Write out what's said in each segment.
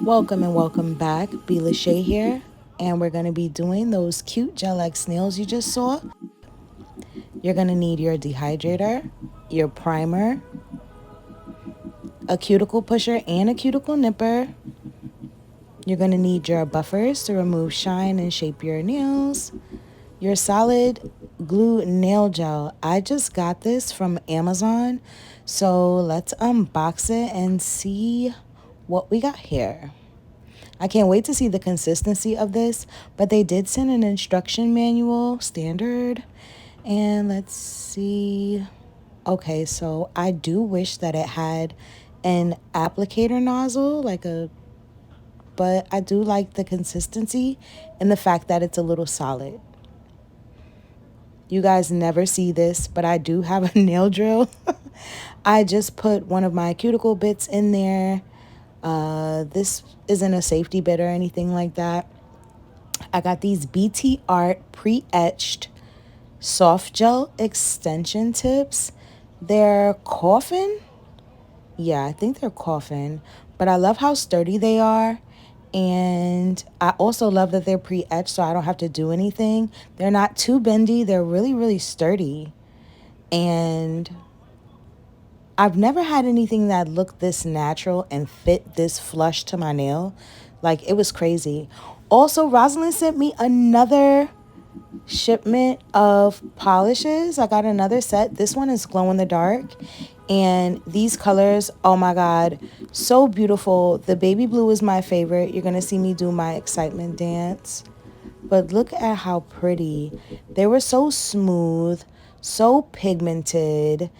Welcome and welcome back. BeeLashay here, and we're going to be doing those cute gel-like nails you just saw. You're going to need your dehydrator, your primer, a cuticle pusher and a cuticle nipper. You're going to need your buffers to remove shine and shape your nails, your solid glue nail gel. I just got this from Amazon, so let's unbox it and see what we got here. I can't wait to see the consistency of this, but they did send an instruction manual, standard, and let's see. Okay, so I do wish that it had an applicator nozzle, but I do like the consistency and the fact that it's a little solid. You guys never see this, but I do have a nail drill. I just put one of my cuticle bits in there. This isn't a safety bit or anything like that. I got these BT Art pre-etched soft gel extension tips. They're COFFIN. Yeah, I think they're COFFIN. But I love how sturdy they are. And I also love that they're pre-etched, so I don't have to do anything. They're not too bendy. They're really, really sturdy. And I've never had anything that looked this natural and fit this flush to my nail. Like, it was crazy. Also, Rosalind sent me another shipment of polishes. I got another set. This one is glow in the dark. And these colors, oh my God, so beautiful. The baby blue is my favorite. You're going to see me do my excitement dance. But look at how pretty. They were so smooth, so pigmented,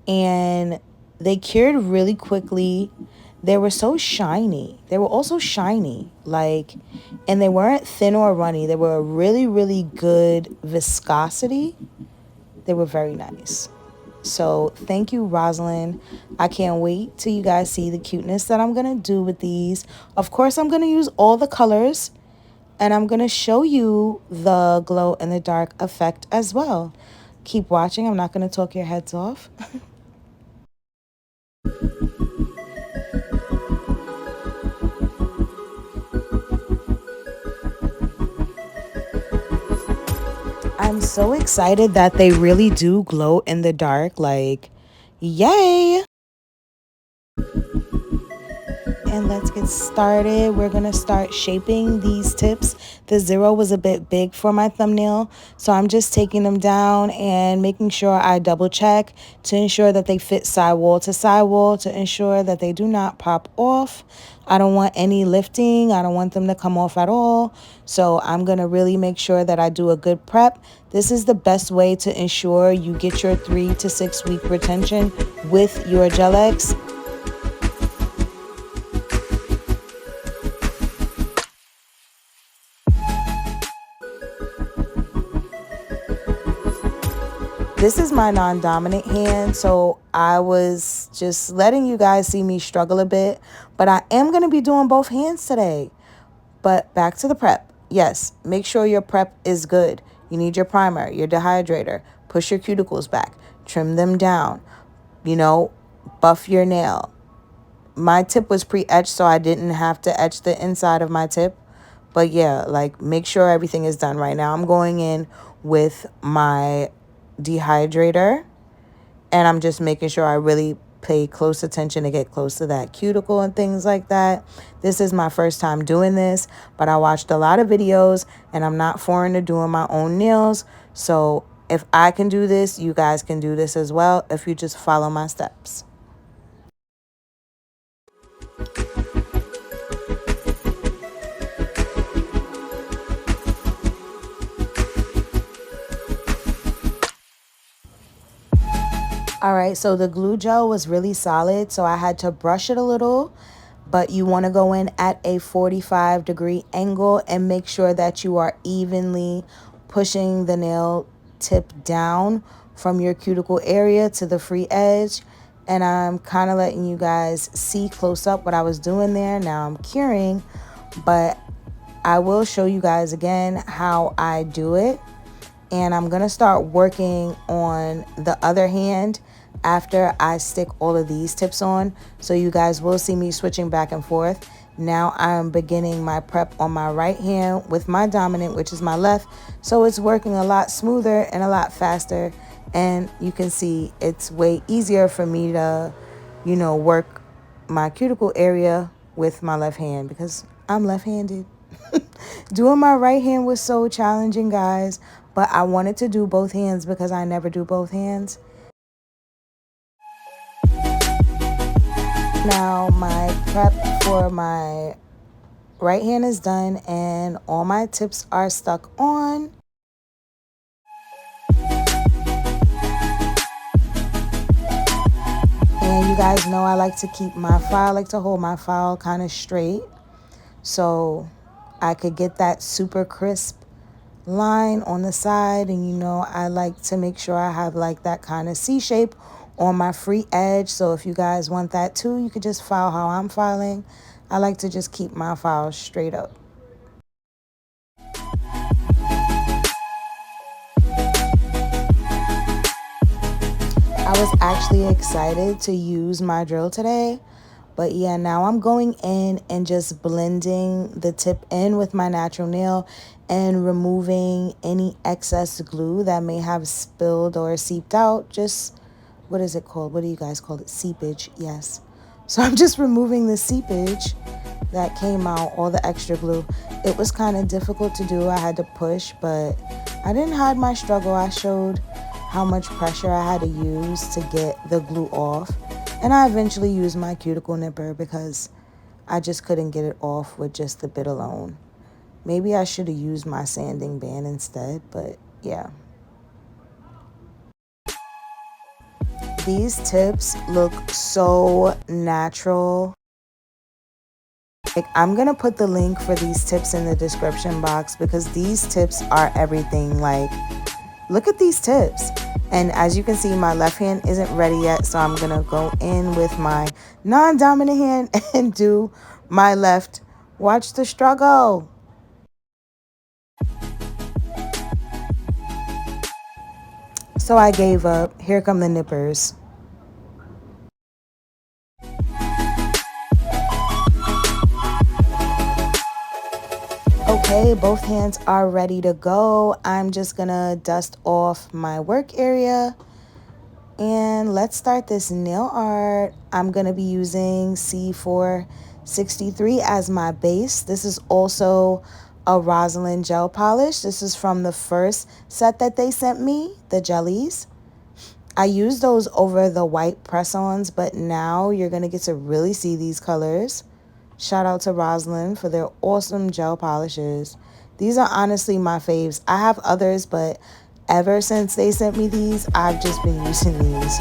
and they cured really quickly. They were so shiny. They were also shiny, and they weren't thin or runny. They were a really, really good viscosity. They were very nice. So thank you, Rosalind. I can't wait till you guys see the cuteness that I'm going to do with these. Of course, I'm going to use all the colors, and I'm going to show you the glow in the dark effect as well. Keep watching. I'm not going to talk your heads off. I'm so excited that they really do glow in the dark. Like, yay! And let's get started. We're going to start shaping these tips. The 0 was a bit big for my thumbnail, so I'm just taking them down and making sure I double check to ensure that they fit sidewall to sidewall, to ensure that they do not pop off. I don't want any lifting. I don't want them to come off at all. So I'm going to really make sure that I do a good prep. This is the best way to ensure you get your 3 to 6 week retention with your Gel-X. This is my non-dominant hand, so I was just letting you guys see me struggle a bit. But I am going to be doing both hands today. But back to the prep. Yes, make sure your prep is good. You need your primer, your dehydrator. Push your cuticles back. Trim them down. Buff your nail. My tip was pre-etched, so I didn't have to etch the inside of my tip. But yeah, make sure everything is done right now. I'm going in with my dehydrator, and I'm just making sure I really pay close attention to get close to that cuticle and things like that. This is my first time doing this, but I watched a lot of videos, and I'm not foreign to doing my own nails. So if I can do this, you guys can do this as well if you just follow my steps. All right, so the glue gel was really solid, so I had to brush it a little, but you want to go in at a 45-degree angle and make sure that you are evenly pushing the nail tip down from your cuticle area to the free edge. And I'm kind of letting you guys see close up what I was doing there. Now I'm curing, but I will show you guys again how I do it. And I'm going to start working on the other hand after I stick all of these tips on. So you guys will see me switching back and forth. Now I'm beginning my prep on my right hand with my dominant, which is my left. So it's working a lot smoother and a lot faster. And you can see it's way easier for me to, work my cuticle area with my left hand because I'm left-handed. Doing my right hand was so challenging, guys, but I wanted to do both hands because I never do both hands. Now my prep for my right hand is done and all my tips are stuck on. And you guys know I like to keep my file, I like to hold my file kind of straight so I could get that super crisp line on the side. And I like to make sure I have like that kind of C shape on my free edge. So if you guys want that too, you could just file how I'm filing. I like to just keep my file straight up. I was actually excited to use my drill today, but yeah, now I'm going in and just blending the tip in with my natural nail and removing any excess glue that may have spilled or seeped out. Just, what is it called? What do you guys call it? Seepage, yes. So I'm just removing the seepage that came out, all the extra glue. It was kind of difficult to do. I had to push, but I didn't hide my struggle. I showed how much pressure I had to use to get the glue off. And I eventually used my cuticle nipper because I just couldn't get it off with just the bit alone. Maybe I should have used my sanding band instead, but yeah. These tips look so natural. Like, I'm gonna put the link for these tips in the description box because these tips are everything. Like, look at these tips. And as you can see, my left hand isn't ready yet, so I'm gonna go in with my non-dominant hand and do my left. Watch the struggle. So I gave up. Here come the nippers. Okay, both hands are ready to go. I'm just gonna dust off my work area and let's start this nail art. I'm gonna be using C463 as my base. This is also a Rosalind gel polish. This is from the first set that they sent me, the jellies. I used those over the white press-ons, but now you're gonna get to really see these colors. Shout out to Rosalind for their awesome gel polishes. These are honestly my faves. I have others, but ever since they sent me these, I've just been using these.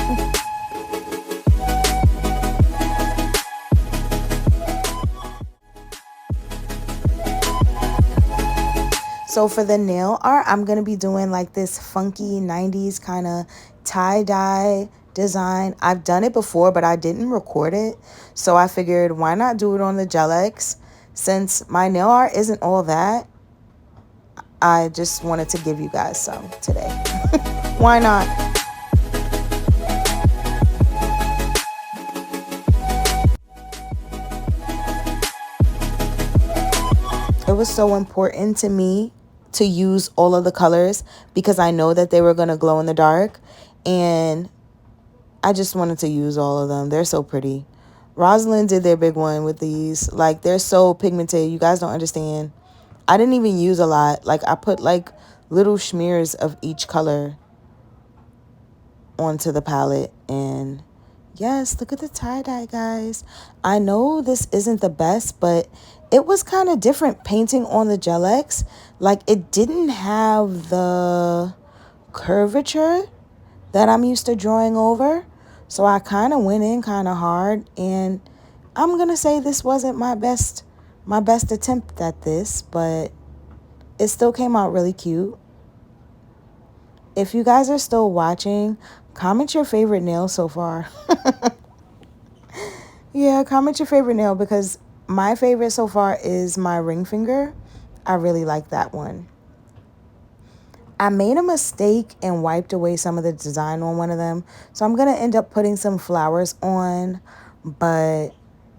So for the nail art, I'm going to be doing like this funky 90s kind of tie-dye design. I've done it before, but I didn't record it. So I figured, why not do it on the Gel X? Since my nail art isn't all that, I just wanted to give you guys some today. Why not? It was so important to me to use all of the colors because I know that they were going to glow in the dark, and I just wanted to use all of them. They're so pretty. Rosalind did their big one with these. Like, they're so pigmented. You guys don't understand. I didn't even use a lot. Like, I put like little smears of each color onto the palette. And yes, look at the tie-dye, guys. I know this isn't the best, but it was kind of different painting on the Gel X. Like, it didn't have the curvature that I'm used to drawing over. So I kind of went in kind of hard, and I'm going to say this wasn't my best attempt at this, but it still came out really cute. If you guys are still watching, comment your favorite nail so far. Yeah, comment your favorite nail because my favorite so far is my ring finger. I really like that one. I made a mistake and wiped away some of the design on one of them. So I'm going to end up putting some flowers on. But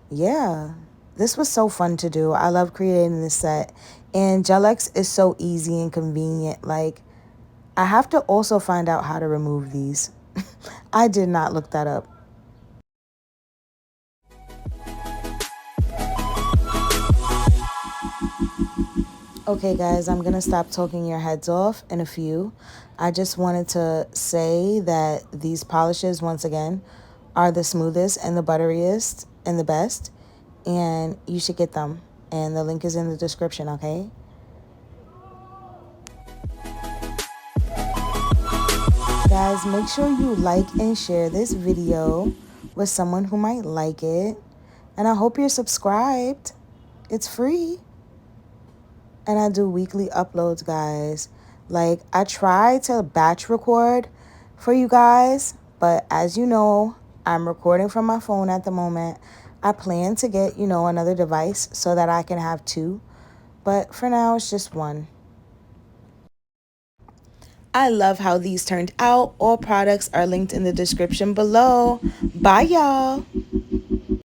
yeah, This was so fun to do. I love creating this set. And Gel-X is so easy and convenient. Like, I have to also find out how to remove these. I did not look that up. Okay, guys, I'm going to stop talking your heads off in a few. I just wanted to say that these polishes, once again, are the smoothest and the butteriest and the best. And you should get them. And the link is in the description, okay? Guys, make sure you like and share this video with someone who might like it. And I hope you're subscribed. It's free. And I do weekly uploads, guys. Like, I try to batch record for you guys, but as you know, I'm recording from my phone at the moment. I plan to get, another device so that I can have two, but for now, it's just one. I love how these turned out. All products are linked in the description below. Bye, y'all.